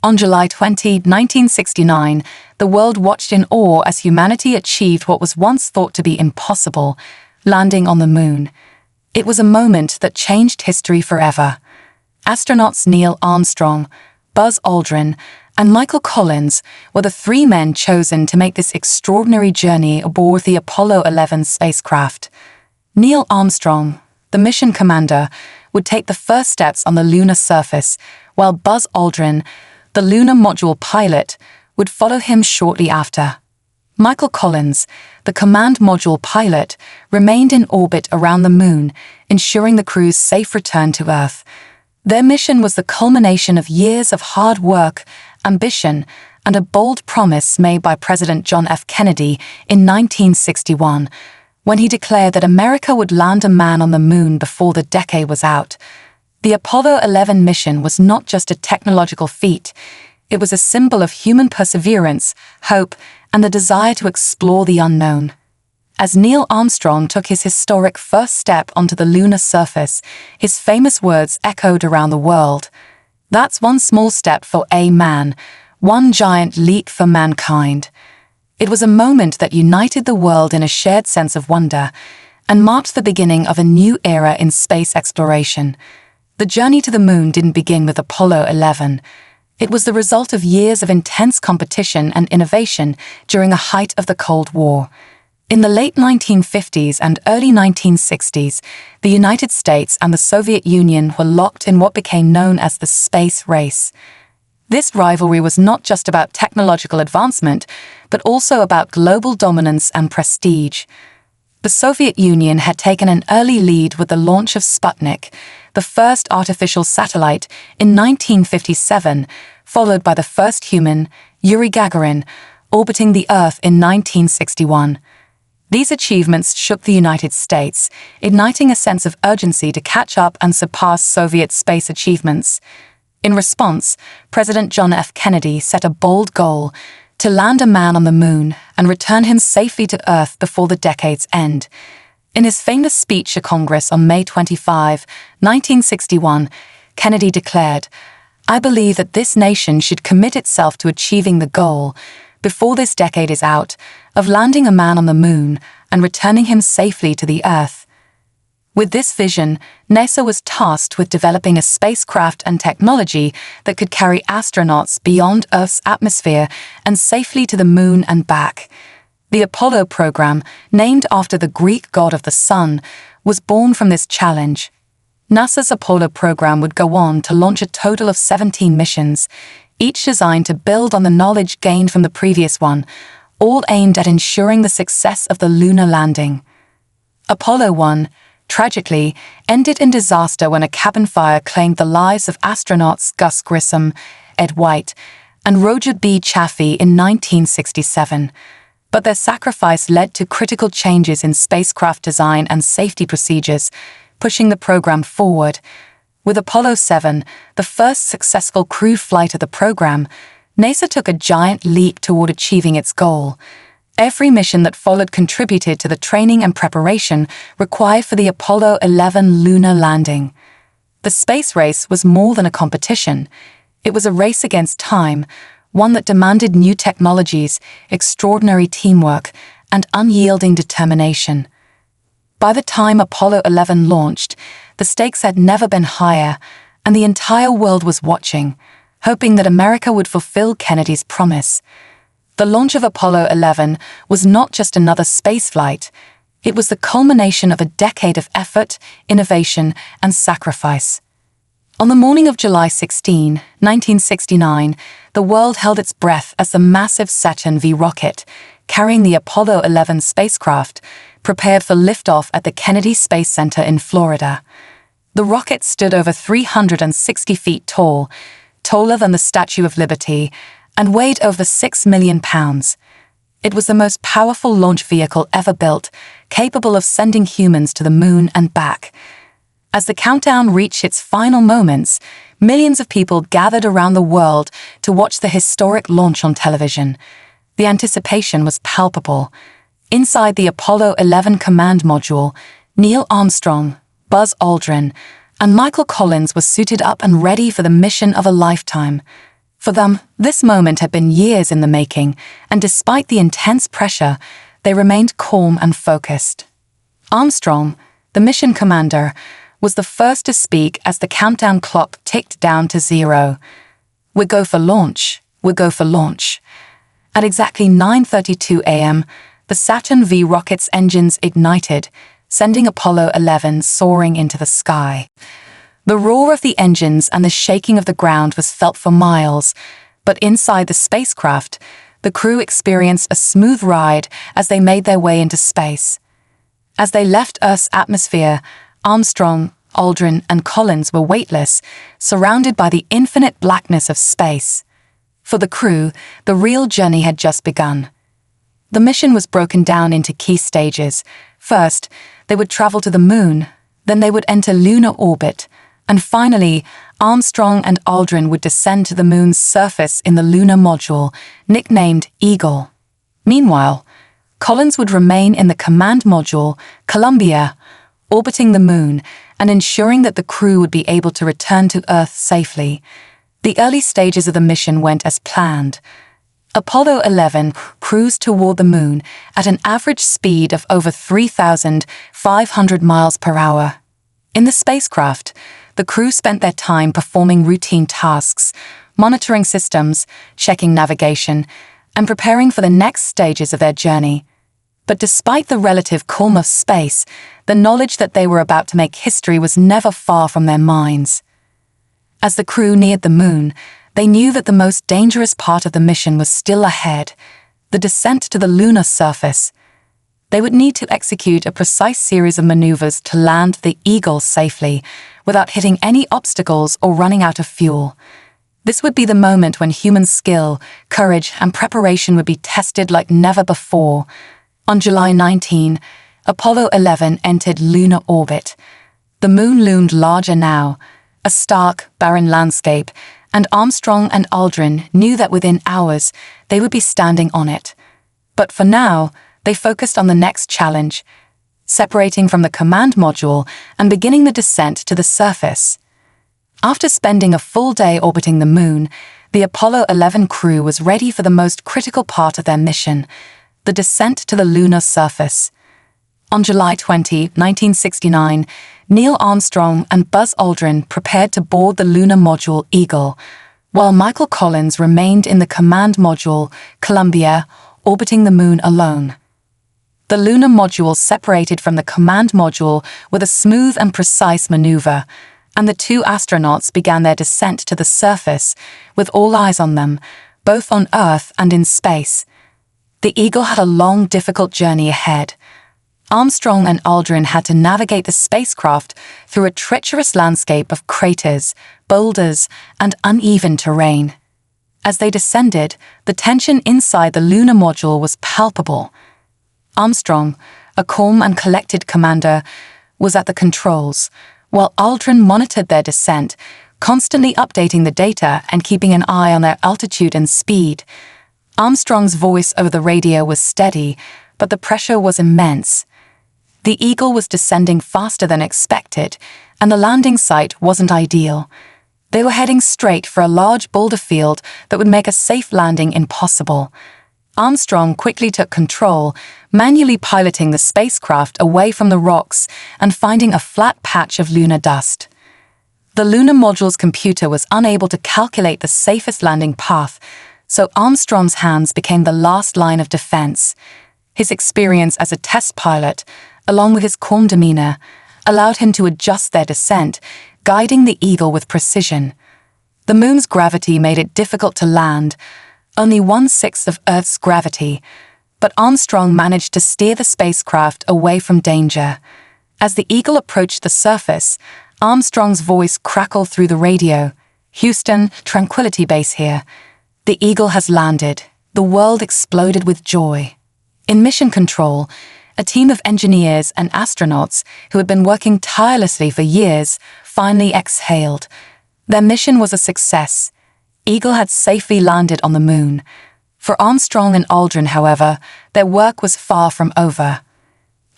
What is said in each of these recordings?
On July 20, 1969, the world watched in awe as humanity achieved what was once thought to be impossible, landing on the moon. It was a moment that changed history forever. Astronauts Neil Armstrong, Buzz Aldrin, and Michael Collins were the three men chosen to make this extraordinary journey aboard the Apollo 11 spacecraft. Neil Armstrong, the mission commander, would take the first steps on the lunar surface, while Buzz Aldrin, the lunar module pilot, would follow him shortly after. Michael Collins, the command module pilot, remained in orbit around the moon, ensuring the crew's safe return to Earth. Their mission was the culmination of years of hard work, ambition, and a bold promise made by President John F. Kennedy in 1961, when he declared that America would land a man on the moon before the decade was out. The Apollo 11 mission was not just a technological feat. It was a symbol of human perseverance, hope, and the desire to explore the unknown. As Neil Armstrong took his historic first step onto the lunar surface, his famous words echoed around the world. "That's one small step for a man, one giant leap for mankind." It was a moment that united the world in a shared sense of wonder and marked the beginning of a new era in space exploration. The journey to the moon didn't begin with Apollo 11. It was the result of years of intense competition and innovation during the height of the Cold War. In the late 1950s and early 1960s, the United States and the Soviet Union were locked in what became known as the space race. This rivalry was not just about technological advancement, but also about global dominance and prestige. The Soviet Union had taken an early lead with the launch of Sputnik, the first artificial satellite, in 1957, followed by the first human, Yuri Gagarin, orbiting the Earth in 1961. These achievements shook the United States, igniting a sense of urgency to catch up and surpass Soviet space achievements. In response, President John F. Kennedy set a bold goal: to land a man on the moon and return him safely to Earth before the decade's end. In his famous speech to Congress on May 25, 1961, Kennedy declared, "I believe that this nation should commit itself to achieving the goal, before this decade is out, of landing a man on the moon and returning him safely to the Earth." With this vision, NASA was tasked with developing a spacecraft and technology that could carry astronauts beyond Earth's atmosphere and safely to the moon and back. The Apollo program, named after the Greek god of the sun, was born from this challenge. NASA's Apollo program would go on to launch a total of 17 missions, each designed to build on the knowledge gained from the previous one, all aimed at ensuring the success of the lunar landing. Apollo 1, tragically, ended in disaster when a cabin fire claimed the lives of astronauts Gus Grissom, Ed White, and Roger B. Chaffee in 1967. But their sacrifice led to critical changes in spacecraft design and safety procedures, pushing the program forward. With Apollo 7, the first successful crew flight of the program, NASA took a giant leap toward achieving its goal. Every mission that followed contributed to the training and preparation required for the Apollo 11 lunar landing. The space race was more than a competition. It was a race against time, one that demanded new technologies, extraordinary teamwork, and unyielding determination. By the time Apollo 11 launched, the stakes had never been higher, and the entire world was watching, hoping that America would fulfill Kennedy's promise. The launch of Apollo 11 was not just another spaceflight. It was the culmination of a decade of effort, innovation, and sacrifice. On the morning of July 16, 1969, the world held its breath as the massive Saturn V rocket, carrying the Apollo 11 spacecraft, prepared for liftoff at the Kennedy Space Center in Florida. The rocket stood over 360 feet tall, taller than the Statue of Liberty, and weighed over 6 million pounds. It was the most powerful launch vehicle ever built, capable of sending humans to the moon and back. As the countdown reached its final moments, millions of people gathered around the world to watch the historic launch on television. The anticipation was palpable. Inside the Apollo 11 command module, Neil Armstrong, Buzz Aldrin, and Michael Collins were suited up and ready for the mission of a lifetime. For them, this moment had been years in the making, and despite the intense pressure, they remained calm and focused. Armstrong, the mission commander, was the first to speak as the countdown clock ticked down to 0. "We go for launch. We go for launch." At exactly 9:32 a.m., the Saturn V rocket's engines ignited, sending Apollo 11 soaring into the sky. The roar of the engines and the shaking of the ground was felt for miles, but inside the spacecraft, the crew experienced a smooth ride as they made their way into space. As they left Earth's atmosphere, Armstrong, Aldrin, and Collins were weightless, surrounded by the infinite blackness of space. For the crew, the real journey had just begun. The mission was broken down into key stages. First, they would travel to the moon, then they would enter lunar orbit, and finally, Armstrong and Aldrin would descend to the moon's surface in the lunar module, nicknamed Eagle. Meanwhile, Collins would remain in the command module, Columbia, orbiting the moon and ensuring that the crew would be able to return to Earth safely. The early stages of the mission went as planned. Apollo 11 cruised toward the moon at an average speed of over 3,500 miles per hour. In the spacecraft, the crew spent their time performing routine tasks, monitoring systems, checking navigation, and preparing for the next stages of their journey. But despite the relative calm of space, the knowledge that they were about to make history was never far from their minds. As the crew neared the moon, they knew that the most dangerous part of the mission was still ahead, the descent to the lunar surface. They would need to execute a precise series of maneuvers to land the Eagle safely, without hitting any obstacles or running out of fuel. This would be the moment when human skill, courage, and preparation would be tested like never before. On July 19, Apollo 11 entered lunar orbit. The moon loomed larger now, a stark, barren landscape, and Armstrong and Aldrin knew that within hours they would be standing on it. But for now, they focused on the next challenge, separating from the command module and beginning the descent to the surface. After spending a full day orbiting the moon, the Apollo 11 crew was ready for the most critical part of their mission, the descent to the lunar surface. On July 20, 1969, Neil Armstrong and Buzz Aldrin prepared to board the lunar module Eagle, while Michael Collins remained in the command module Columbia, orbiting the moon alone. The lunar module separated from the command module with a smooth and precise maneuver, and the two astronauts began their descent to the surface, with all eyes on them, both on Earth and in space. The Eagle had a long, difficult journey ahead. Armstrong and Aldrin had to navigate the spacecraft through a treacherous landscape of craters, boulders, and uneven terrain. As they descended, the tension inside the lunar module was palpable. Armstrong, a calm and collected commander, was at the controls, while Aldrin monitored their descent, constantly updating the data and keeping an eye on their altitude and speed. Armstrong's voice over the radio was steady, but the pressure was immense. The Eagle was descending faster than expected, and the landing site wasn't ideal. They were heading straight for a large boulder field that would make a safe landing impossible. Armstrong quickly took control, manually piloting the spacecraft away from the rocks and finding a flat patch of lunar dust. The lunar module's computer was unable to calculate the safest landing path, so Armstrong's hands became the last line of defense. His experience as a test pilot, along with his calm demeanor, allowed him to adjust their descent, guiding the Eagle with precision. The moon's gravity made it difficult to land, only 1/6 of Earth's gravity, but Armstrong managed to steer the spacecraft away from danger. As the Eagle approached the surface, Armstrong's voice crackled through the radio. "Houston, Tranquility Base here. The Eagle has landed." The world exploded with joy. In mission control, a team of engineers and astronauts who had been working tirelessly for years finally exhaled. Their mission was a success. Eagle had safely landed on the moon. For Armstrong and Aldrin, however, their work was far from over.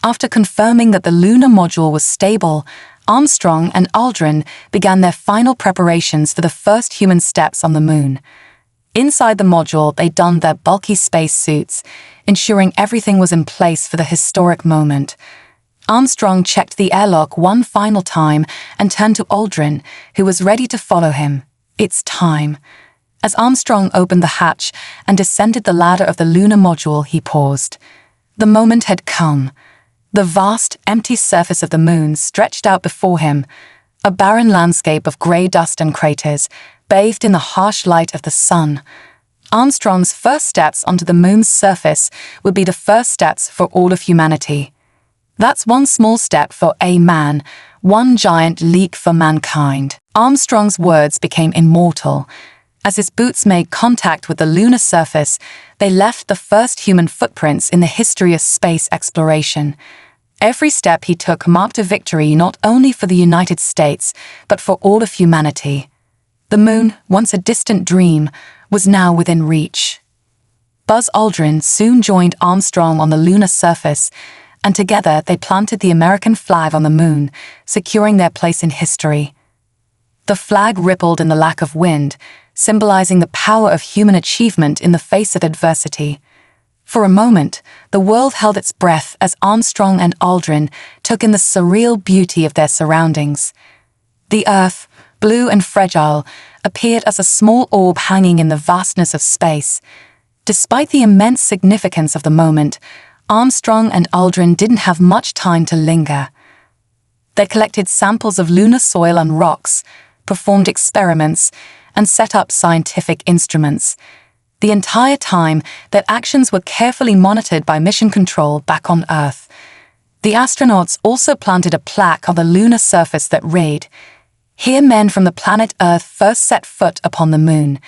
After confirming that the lunar module was stable, Armstrong and Aldrin began their final preparations for the first human steps on the moon. Inside the module, they donned their bulky space suits, ensuring everything was in place for the historic moment. Armstrong checked the airlock one final time and turned to Aldrin, who was ready to follow him. It's time. As Armstrong opened the hatch and descended the ladder of the lunar module, he paused. The moment had come. The vast, empty surface of the moon stretched out before him, a barren landscape of grey dust and craters, bathed in the harsh light of the sun. Armstrong's first steps onto the moon's surface would be the first steps for all of humanity. That's one small step for a man, one giant leap for mankind. Armstrong's words became immortal. As his boots made contact with the lunar surface, they left the first human footprints in the history of space exploration. Every step he took marked a victory not only for the United States, but for all of humanity. The moon, once a distant dream, was now within reach. Buzz Aldrin soon joined Armstrong on the lunar surface, and together they planted the American flag on the moon, securing their place in history. The flag rippled in the lack of wind, symbolizing the power of human achievement in the face of adversity. For a moment, the world held its breath as Armstrong and Aldrin took in the surreal beauty of their surroundings. The Earth, blue and fragile, appeared as a small orb hanging in the vastness of space. Despite the immense significance of the moment, Armstrong and Aldrin didn't have much time to linger. They collected samples of lunar soil and rocks, performed experiments, and set up scientific instruments. The entire time, their actions were carefully monitored by mission control back on Earth. The astronauts also planted a plaque on the lunar surface that read, "Here men from the planet Earth first set foot upon the moon.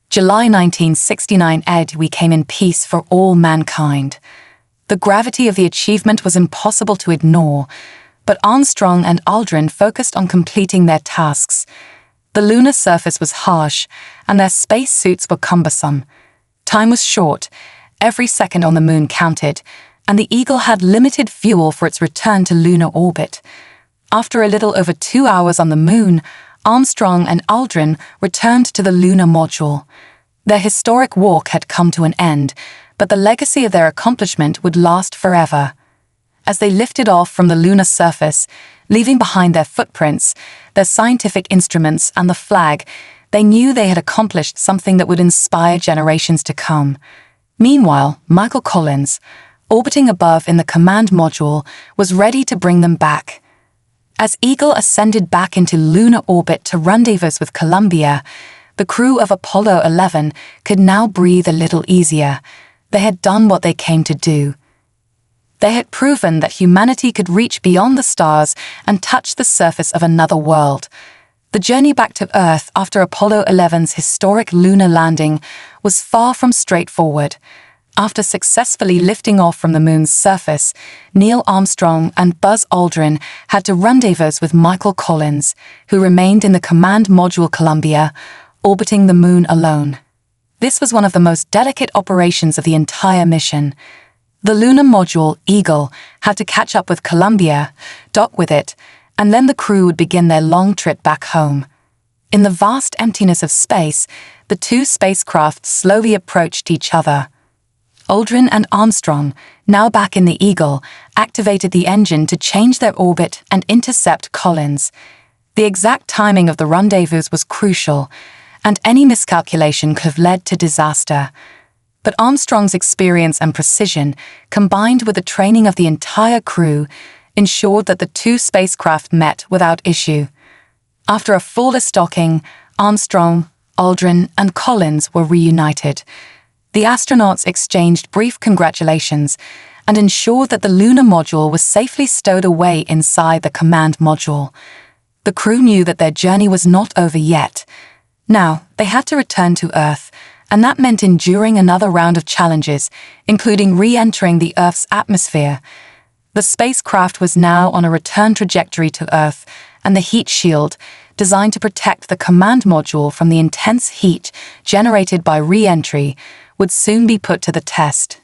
July 1969 Ed, we came in peace for all mankind." The gravity of the achievement was impossible to ignore, but Armstrong and Aldrin focused on completing their tasks. The lunar surface was harsh, and their space suits were cumbersome. Time was short, every second on the moon counted, and the Eagle had limited fuel for its return to lunar orbit. After a little over 2 hours on the moon, Armstrong and Aldrin returned to the lunar module. Their historic walk had come to an end, but the legacy of their accomplishment would last forever. As they lifted off from the lunar surface, leaving behind their footprints, their scientific instruments, and the flag, they knew they had accomplished something that would inspire generations to come. Meanwhile, Michael Collins, orbiting above in the command module, was ready to bring them back. As Eagle ascended back into lunar orbit to rendezvous with Columbia, the crew of Apollo 11 could now breathe a little easier. They had done what they came to do. They had proven that humanity could reach beyond the stars and touch the surface of another world. The journey back to Earth after Apollo 11's historic lunar landing was far from straightforward. After successfully lifting off from the moon's surface, Neil Armstrong and Buzz Aldrin had to rendezvous with Michael Collins, who remained in the command module Columbia, orbiting the moon alone. This was one of the most delicate operations of the entire mission. The lunar module, Eagle, had to catch up with Columbia, dock with it, and then the crew would begin their long trip back home. In the vast emptiness of space, the two spacecraft slowly approached each other. Aldrin and Armstrong, now back in the Eagle, activated the engine to change their orbit and intercept Collins. The exact timing of the rendezvous was crucial, and any miscalculation could have led to disaster. But Armstrong's experience and precision, combined with the training of the entire crew, ensured that the two spacecraft met without issue. After a flawless docking, Armstrong, Aldrin, and Collins were reunited. The astronauts exchanged brief congratulations and ensured that the lunar module was safely stowed away inside the command module. The crew knew that their journey was not over yet. Now, they had to return to Earth, and that meant enduring another round of challenges, including re-entering the Earth's atmosphere. The spacecraft was now on a return trajectory to Earth, and the heat shield, designed to protect the command module from the intense heat generated by re-entry, would soon be put to the test.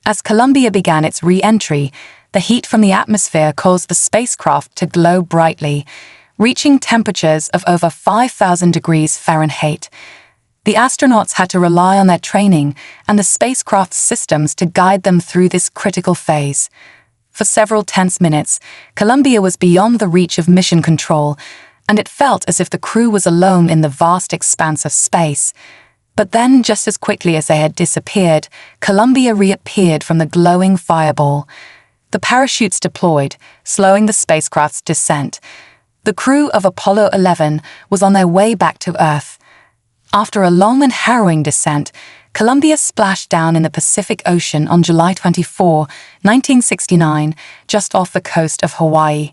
As Columbia began its re-entry, the heat from the atmosphere caused the spacecraft to glow brightly, reaching temperatures of over 5,000 degrees Fahrenheit. The astronauts had to rely on their training and the spacecraft's systems to guide them through this critical phase. For several tense minutes, Columbia was beyond the reach of mission control, and it felt as if the crew was alone in the vast expanse of space. But then, just as quickly as they had disappeared, Columbia reappeared from the glowing fireball. The parachutes deployed, slowing the spacecraft's descent. The crew of Apollo 11 was on their way back to Earth. After a long and harrowing descent, Columbia splashed down in the Pacific Ocean on July 24, 1969, just off the coast of Hawaii.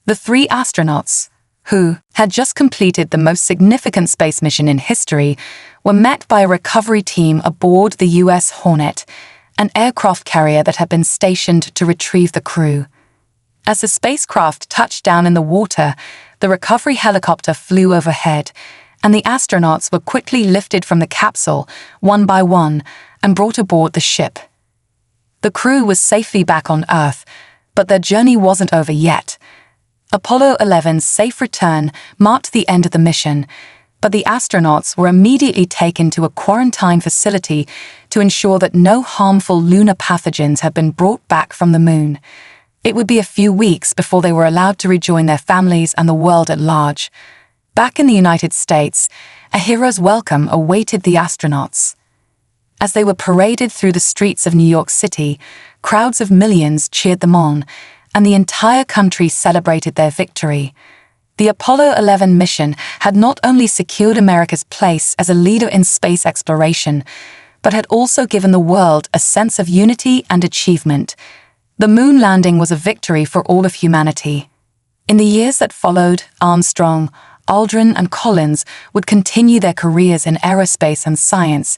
The three astronauts, who had just completed the most significant space mission in history, were met by a recovery team aboard the U.S. Hornet, an aircraft carrier that had been stationed to retrieve the crew. As the spacecraft touched down in the water, the recovery helicopter flew overhead, and the astronauts were quickly lifted from the capsule, one by one, and brought aboard the ship. The crew was safely back on Earth, but their journey wasn't over yet. Apollo 11's safe return marked the end of the mission, but the astronauts were immediately taken to a quarantine facility to ensure that no harmful lunar pathogens had been brought back from the moon. It would be a few weeks before they were allowed to rejoin their families and the world at large. Back in the United States, a hero's welcome awaited the astronauts. As they were paraded through the streets of New York City, crowds of millions cheered them on, and the entire country celebrated their victory. The Apollo 11 mission had not only secured America's place as a leader in space exploration, but had also given the world a sense of unity and achievement. The moon landing was a victory for all of humanity. In the years that followed, Armstrong, Aldrin, and Collins would continue their careers in aerospace and science,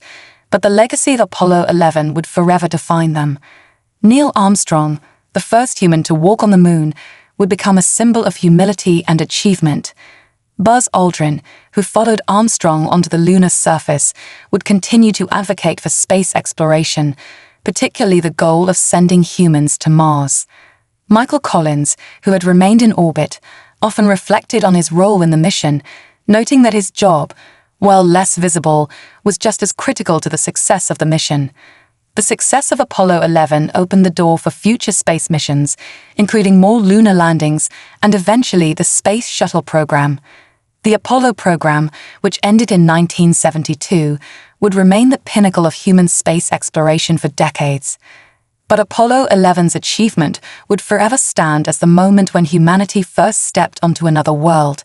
but the legacy of Apollo 11 would forever define them. Neil Armstrong, the first human to walk on the moon, would become a symbol of humility and achievement. Buzz Aldrin, who followed Armstrong onto the lunar surface, would continue to advocate for space exploration, particularly the goal of sending humans to Mars. Michael Collins, who had remained in orbit, often reflected on his role in the mission, noting that his job, while less visible, was just as critical to the success of the mission. The success of Apollo 11 opened the door for future space missions, including more lunar landings and eventually the Space Shuttle program. The Apollo program, which ended in 1972, would remain the pinnacle of human space exploration for decades. But Apollo 11's achievement would forever stand as the moment when humanity first stepped onto another world.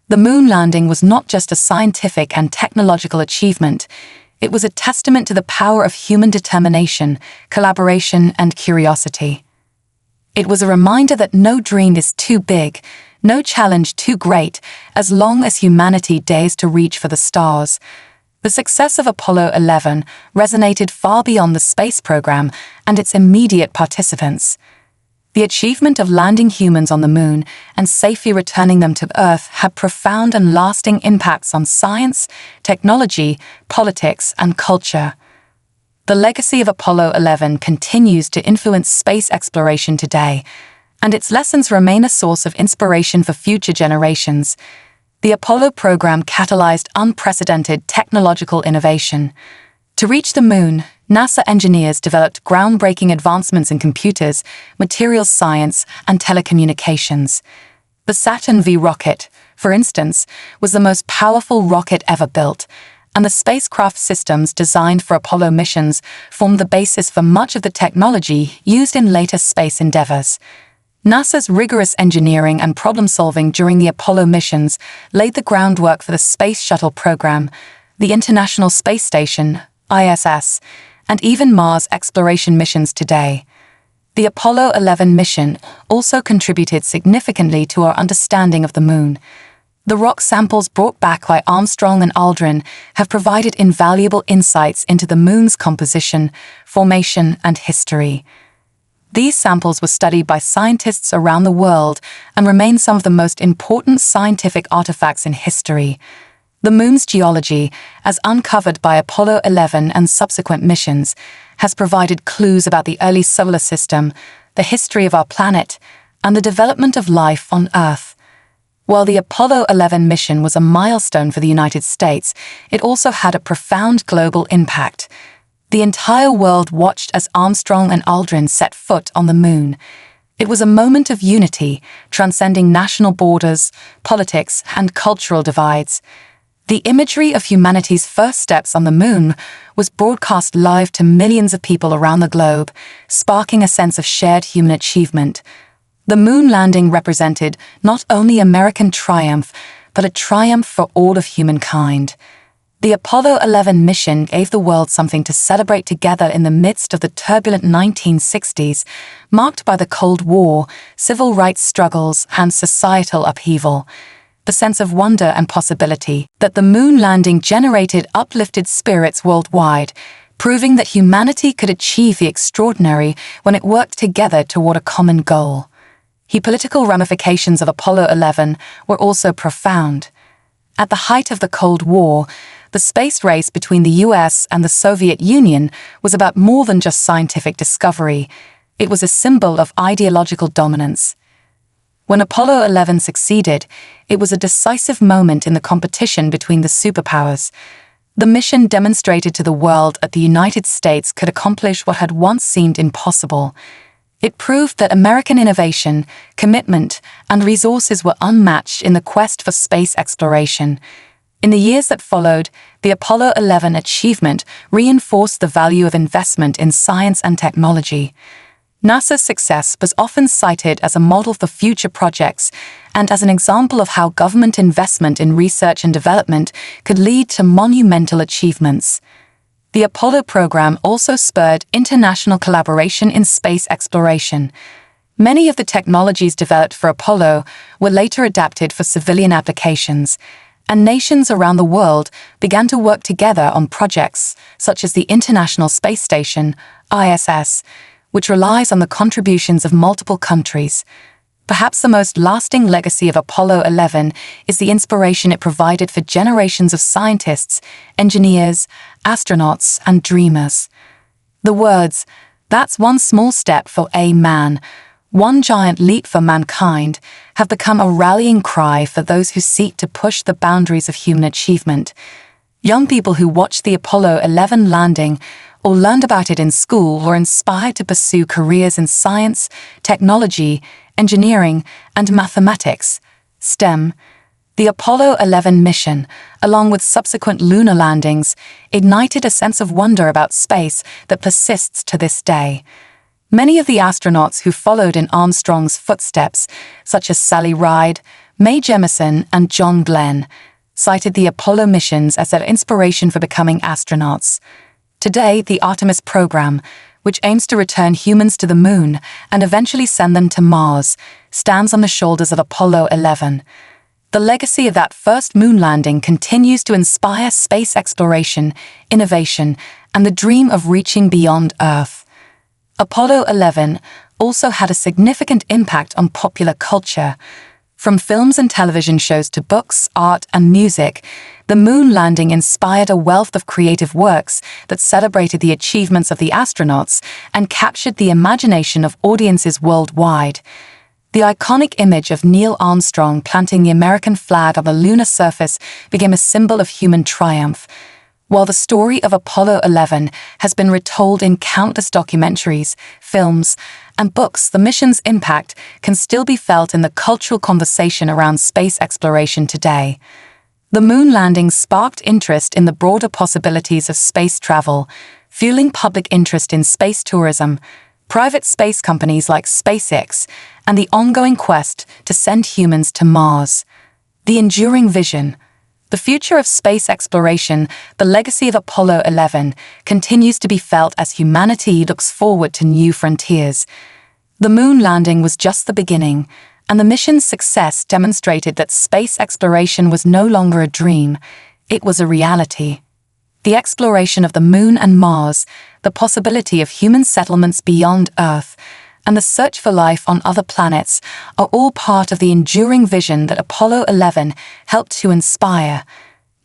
The moon landing was not just a scientific and technological achievement, it was a testament to the power of human determination, collaboration, and curiosity. It was a reminder that no dream is too big, no challenge too great, as long as humanity dares to reach for the stars. The success of Apollo 11 resonated far beyond the space program and its immediate participants. The achievement of landing humans on the moon and safely returning them to Earth had profound and lasting impacts on science, technology, politics, and culture. The legacy of Apollo 11 continues to influence space exploration today, and its lessons remain a source of inspiration for future generations. The Apollo program catalyzed unprecedented technological innovation. To reach the moon, NASA engineers developed groundbreaking advancements in computers, materials science, and telecommunications. The Saturn V rocket, for instance, was the most powerful rocket ever built, and the spacecraft systems designed for Apollo missions formed the basis for much of the technology used in later space endeavors. NASA's rigorous engineering and problem-solving during the Apollo missions laid the groundwork for the Space Shuttle program, the International Space Station, ISS, and even Mars exploration missions today. The Apollo 11 mission also contributed significantly to our understanding of the moon. The rock samples brought back by Armstrong and Aldrin have provided invaluable insights into the moon's composition, formation, and history. These samples were studied by scientists around the world and remain some of the most important scientific artifacts in history. The moon's geology, as uncovered by Apollo 11 and subsequent missions, has provided clues about the early solar system, the history of our planet, and the development of life on Earth. While the Apollo 11 mission was a milestone for the United States, it also had a profound global impact. The entire world watched as Armstrong and Aldrin set foot on the moon. It was a moment of unity, transcending national borders, politics, and cultural divides. The imagery of humanity's first steps on the moon was broadcast live to millions of people around the globe, sparking a sense of shared human achievement. The moon landing represented not only American triumph, but a triumph for all of humankind. The Apollo 11 mission gave the world something to celebrate together in the midst of the turbulent 1960s, marked by the Cold War, civil rights struggles, and societal upheaval. The sense of wonder and possibility that the moon landing generated uplifted spirits worldwide, proving that humanity could achieve the extraordinary when it worked together toward a common goal. The political ramifications of Apollo 11 were also profound. At the height of the Cold War, the space race between the US and the Soviet Union was about more than just scientific discovery. It was a symbol of ideological dominance. When Apollo 11 succeeded, it was a decisive moment in the competition between the superpowers. The mission demonstrated to the world that the United States could accomplish what had once seemed impossible. It proved that American innovation, commitment, and resources were unmatched in the quest for space exploration. In the years that followed, the Apollo 11 achievement reinforced the value of investment in science and technology. NASA's success was often cited as a model for future projects and as an example of how government investment in research and development could lead to monumental achievements. The Apollo program also spurred international collaboration in space exploration. Many of the technologies developed for Apollo were later adapted for civilian applications, and nations around the world began to work together on projects such as the International Space Station, ISS, which relies on the contributions of multiple countries. Perhaps the most lasting legacy of Apollo 11 is the inspiration it provided for generations of scientists, engineers, astronauts, and dreamers. The words, "That's one small step for a man, one giant leap for mankind," have become a rallying cry for those who seek to push the boundaries of human achievement. Young people who watched the Apollo 11 landing or learned about it in school were inspired to pursue careers in science, technology, engineering, and mathematics, STEM. The Apollo 11 mission, along with subsequent lunar landings, ignited a sense of wonder about space that persists to this day. Many of the astronauts who followed in Armstrong's footsteps, such as Sally Ride, Mae Jemison, and John Glenn, cited the Apollo missions as their inspiration for becoming astronauts. Today, the Artemis program, which aims to return humans to the moon and eventually send them to Mars, stands on the shoulders of Apollo 11. The legacy of that first moon landing continues to inspire space exploration, innovation, and the dream of reaching beyond Earth. Apollo 11 also had a significant impact on popular culture. From films and television shows to books, art, and music, the moon landing inspired a wealth of creative works that celebrated the achievements of the astronauts and captured the imagination of audiences worldwide. The iconic image of Neil Armstrong planting the American flag on the lunar surface became a symbol of human triumph. While the story of Apollo 11 has been retold in countless documentaries, films, and books, the mission's impact can still be felt in the cultural conversation around space exploration today. The moon landing sparked interest in the broader possibilities of space travel, fueling public interest in space tourism, private space companies like SpaceX, and the ongoing quest to send humans to Mars. The enduring vision. The future of space exploration, the legacy of Apollo 11, continues to be felt as humanity looks forward to new frontiers. The moon landing was just the beginning, and the mission's success demonstrated that space exploration was no longer a dream, it was a reality. The exploration of the moon and Mars, the possibility of human settlements beyond Earth, and the search for life on other planets are all part of the enduring vision that Apollo 11 helped to inspire.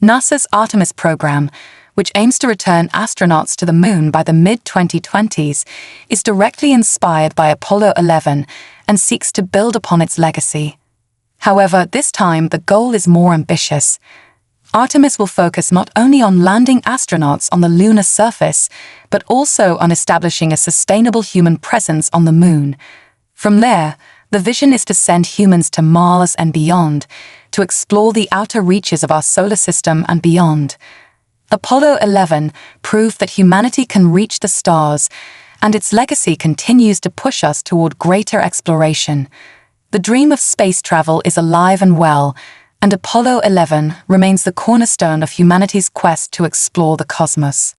NASA's Artemis program, which aims to return astronauts to the moon by the mid-2020s, is directly inspired by Apollo 11 and seeks to build upon its legacy. However, this time the goal is more ambitious. Artemis will focus not only on landing astronauts on the lunar surface, but also on establishing a sustainable human presence on the moon. From there, the vision is to send humans to Mars and beyond, to explore the outer reaches of our solar system and beyond. Apollo 11 proved that humanity can reach the stars, and its legacy continues to push us toward greater exploration. The dream of space travel is alive and well, and Apollo 11 remains the cornerstone of humanity's quest to explore the cosmos.